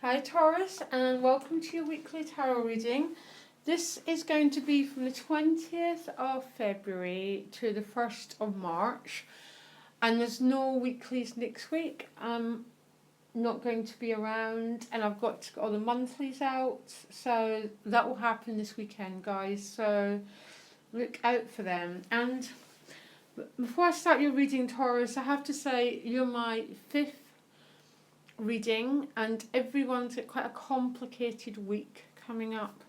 Hi Taurus, and welcome to your weekly tarot reading. This is going to be from the 20th of February to the 1st of March, and there's no weeklies next week. I'm not going to be around, and I've got to get all the monthlies out, so that will happen this weekend, guys, so look out for them. And before I start your reading, Taurus, I have to say you're my fifth reading, and everyone's got quite a complicated week coming up.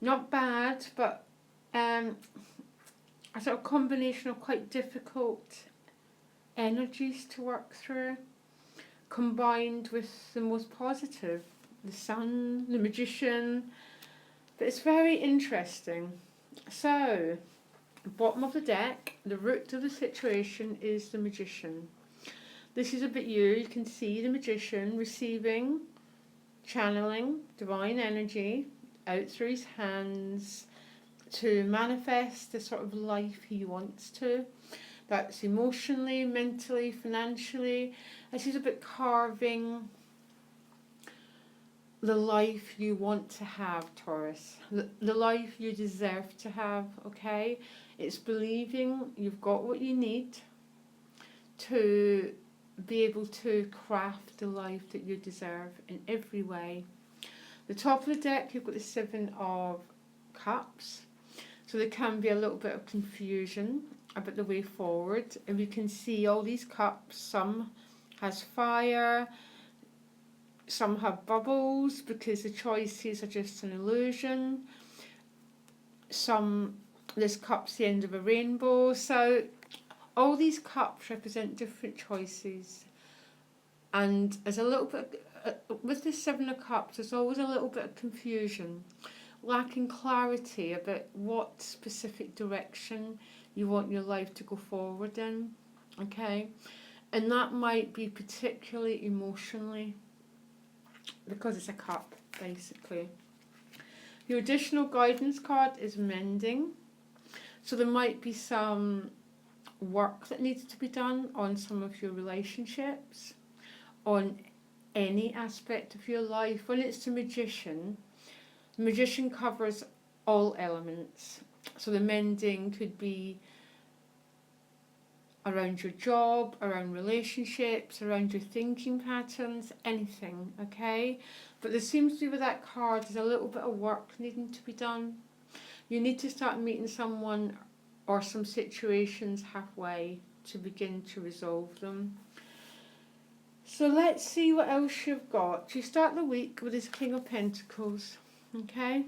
Not bad, but a sort of combination of quite difficult energies to work through, combined with the most positive, the Sun, the Magician. But it's very interesting. So, bottom of the deck, the root of the situation is the Magician. This is a bit you can see the Magician receiving, channeling divine energy out through his hands to manifest the sort of life he wants to. That's emotionally, mentally, financially. This is a bit carving the life you want to have, Taurus. The life you deserve to have, okay? It's believing you've got what you need to be able to craft the life that you deserve in every way. The top of the deck, you've got the Seven of Cups. So there can be a little bit of confusion about the way forward. And we can see all these cups. Some has fire, some have bubbles because the choices are just an illusion. This cup's the end of a rainbow. So all these cups represent different choices, and there's a little bit, with the Seven of Cups, there's always a little bit of confusion, lacking clarity about what specific direction you want your life to go forward in, okay? And that might be particularly emotionally, because it's a cup, basically. Your additional guidance card is mending, so there might be some work that needs to be done on some of your relationships, on any aspect of your life. When it's the Magician covers all elements. So the mending could be around your job, around relationships, around your thinking patterns, anything, okay? But there seems to be with that card, there's a little bit of work needing to be done. You need to start meeting someone or some situations halfway to begin to resolve them. So let's see what else you've got. You start the week with this King of Pentacles, okay?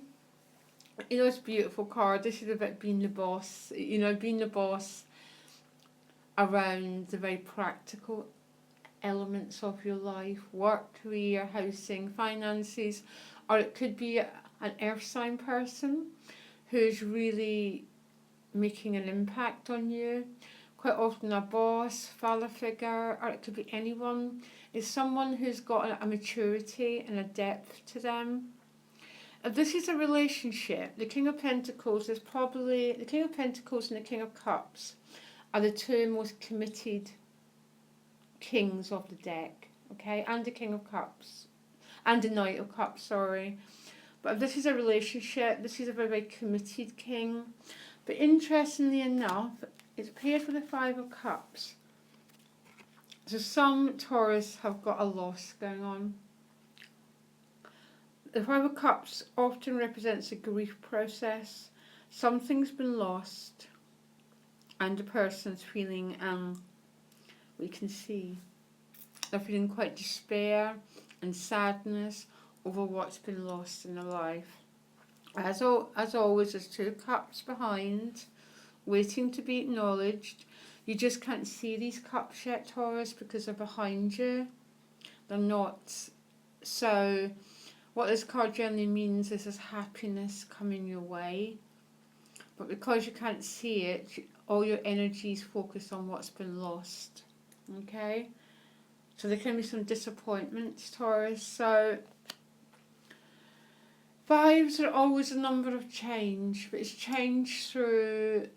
You know, it's a beautiful card. This is about being the boss, being the boss around the very practical elements of your life, work, career, housing, finances, or it could be an earth sign person who's really making an impact on you. Quite often a boss, father figure, or it could be anyone. It's someone who's got a maturity and a depth to them. If this is a relationship, the King of Pentacles is probably, the King of Pentacles and the King of Cups are the two most committed kings of the deck, okay? And the King of Cups, and the Knight of Cups, sorry. But if this is a relationship, this is a very, very committed king. But interestingly enough, it's paired with the Five of Cups. So some Taurus have got a loss going on. The Five of Cups often represents a grief process. Something's been lost, and the person's feeling, we can see, they're feeling quite despair and sadness over what's been lost in their life. As always, there's two cups behind, waiting to be acknowledged. You just can't see these cups yet, Taurus, because they're behind you. They're not. So what this card generally means is there's happiness coming your way. But because you can't see it, all your energy is focused on what's been lost. Okay? So there can be some disappointments, Taurus. So fives are always a number of change, but it's change through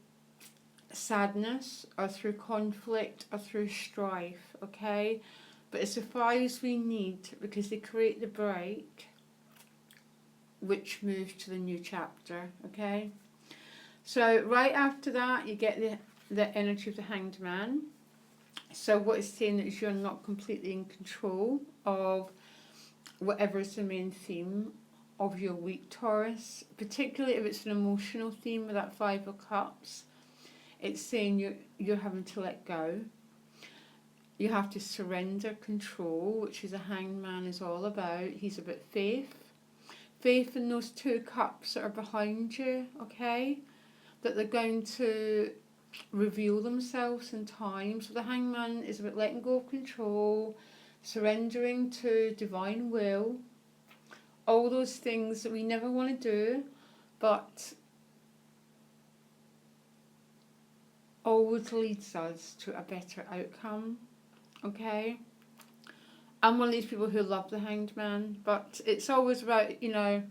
sadness or through conflict or through strife, okay? But it's the fives we need because they create the break which moves to the new chapter, okay? So right after that, you get the energy of the Hanged Man. So what it's saying is you're not completely in control of whatever is the main theme of your week, Taurus, particularly if it's an emotional theme with that Five of Cups. It's saying you're having to let go. You have to surrender control, which is a Hanged Man is all about. He's about faith. Faith in those two cups that are behind you, okay? That they're going to reveal themselves in time. So the Hangman is about letting go of control, surrendering to divine will, all those things that we never want to do, but always leads us to a better outcome, okay? I'm one of these people who love the Hanged Man, but it's always about, you're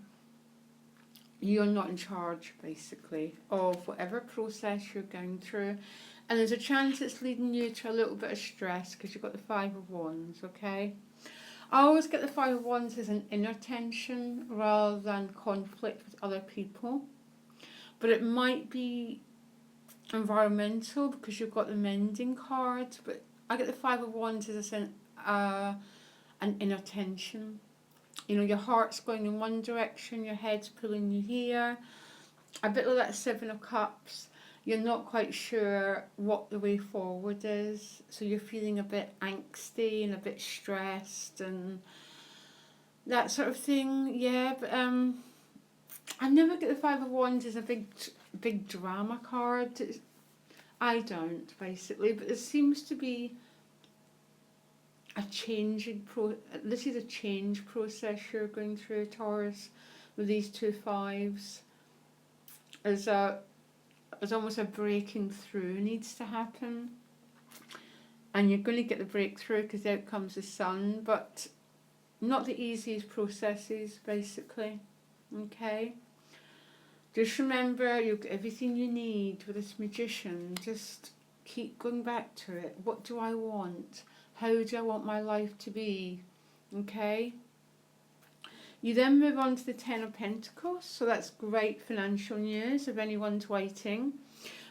not in charge, basically, of whatever process you're going through. And there's a chance it's leading you to a little bit of stress because you've got the Five of Wands, okay? I always get the Five of Wands as an inner tension rather than conflict with other people. But it might be environmental because you've got the Mending card. But I get the Five of Wands as an inner tension. Your heart's going in one direction, your head's pulling you here. A bit like that Seven of Cups. You're not quite sure what the way forward is. So you're feeling a bit angsty and a bit stressed and that sort of thing. Yeah, but I never get the Five of Wands as a big drama card. I don't, basically. But there seems to be a changing this is a change process you're going through, Taurus, with these two fives. There's almost a breaking through needs to happen, and you're going to get the breakthrough because out comes the Sun, but not the easiest processes, basically. Okay, just remember you've got everything you need with this Magician. Just keep going back to it. What do I want? How do I want my life to be? Okay. You then move on to the Ten of Pentacles. So that's great financial news if anyone's waiting.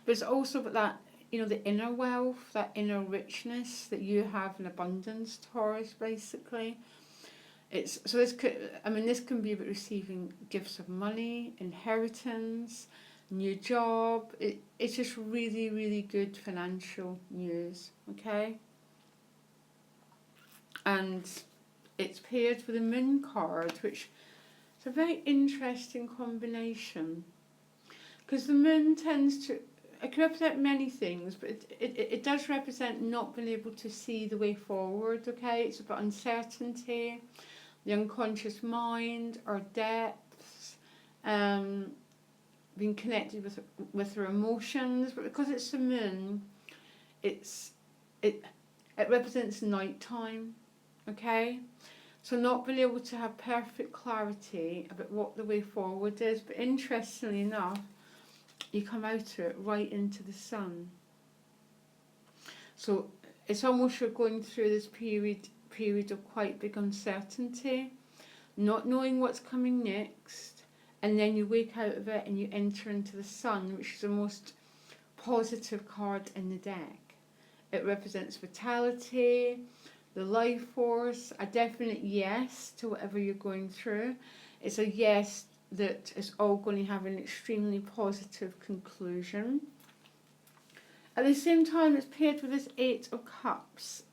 But it's also about that, the inner wealth, that inner richness that you have in abundance, Taurus, basically. This can be about receiving gifts of money, inheritance, new job. It's just really, really good financial news. Okay. And it's paired with a Moon card, which is a very interesting combination. Because the Moon it can represent many things, but it does represent not being able to see the way forward, okay? It's about uncertainty, the unconscious mind, our depths, being connected with our emotions. But because it's the Moon, it represents nighttime. Okay, so not being able to have perfect clarity about what the way forward is, but interestingly enough, you come out of it right into the Sun. So it's almost you're going through this period of quite big uncertainty, not knowing what's coming next, and then you wake out of it and you enter into the Sun, which is the most positive card in the deck. It represents vitality, the life force, a definite yes to whatever you're going through. It's a yes that is all going to have an extremely positive conclusion. At the same time, it's paired with this Eight of Cups.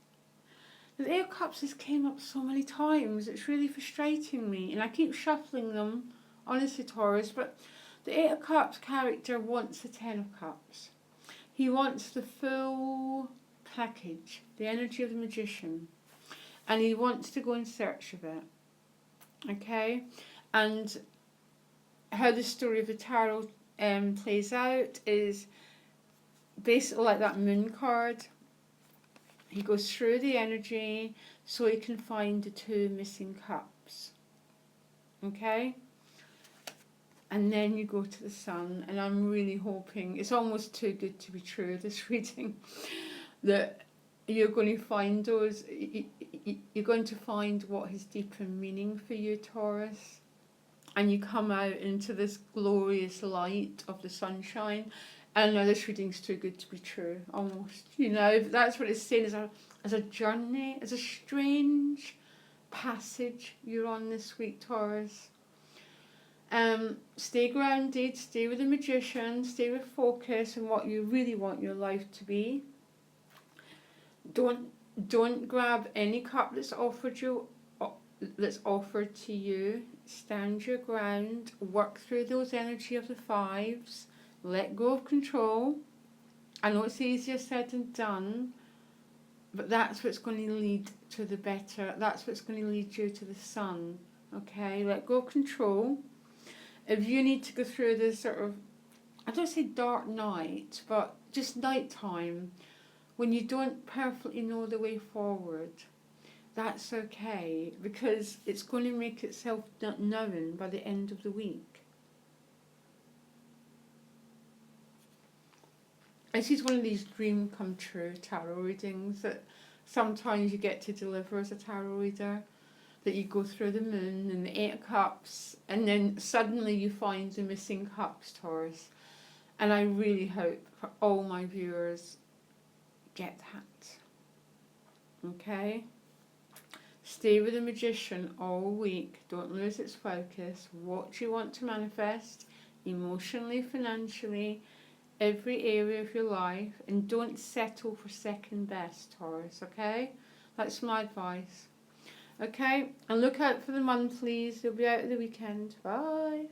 The Eight of Cups has came up so many times. It's really frustrating me, and I keep shuffling them, honestly, Taurus, but the Eight of Cups character wants the Ten of Cups. He wants the full package, the energy of the Magician, and he wants to go in search of it. Okay, and how the story of the tarot plays out is basically like that Moon card. He goes through the energy so he can find the two missing cups. Okay, and then you go to the Sun, and I'm really hoping, it's almost too good to be true, this reading, that you're going to find those, you're going to find what has deeper meaning for you, Taurus. And you come out into this glorious light of the sunshine. And now this reading's too good to be true, almost. You know, but that's what it's saying, as a journey, as a strange passage you're on this week, Taurus. Stay grounded, stay with the Magician, stay with focus on what you really want your life to be. Don't grab any cup that's offered to you. Stand your ground, work through those energy of the fives, let go of control. I know it's easier said than done, but that's what's going to lead to the better. That's what's going to lead you to the sun. Okay, let go of control. If you need to go through this sort of, I don't say dark night, but just nighttime, when you don't perfectly know the way forward, that's okay, because it's going to make itself known by the end of the week. This is one of these dream come true tarot readings that sometimes you get to deliver as a tarot reader, that you go through the moon and the 8 of cups, and then suddenly you find the missing cups, Taurus. And I really hope for all my viewers get that. Okay? Stay with the Magician all week. Don't lose its focus. What you want to manifest emotionally, financially, every area of your life, and don't settle for second best, Taurus, okay? That's my advice. Okay? And look out for the monthlies. They'll be out at the weekend. Bye.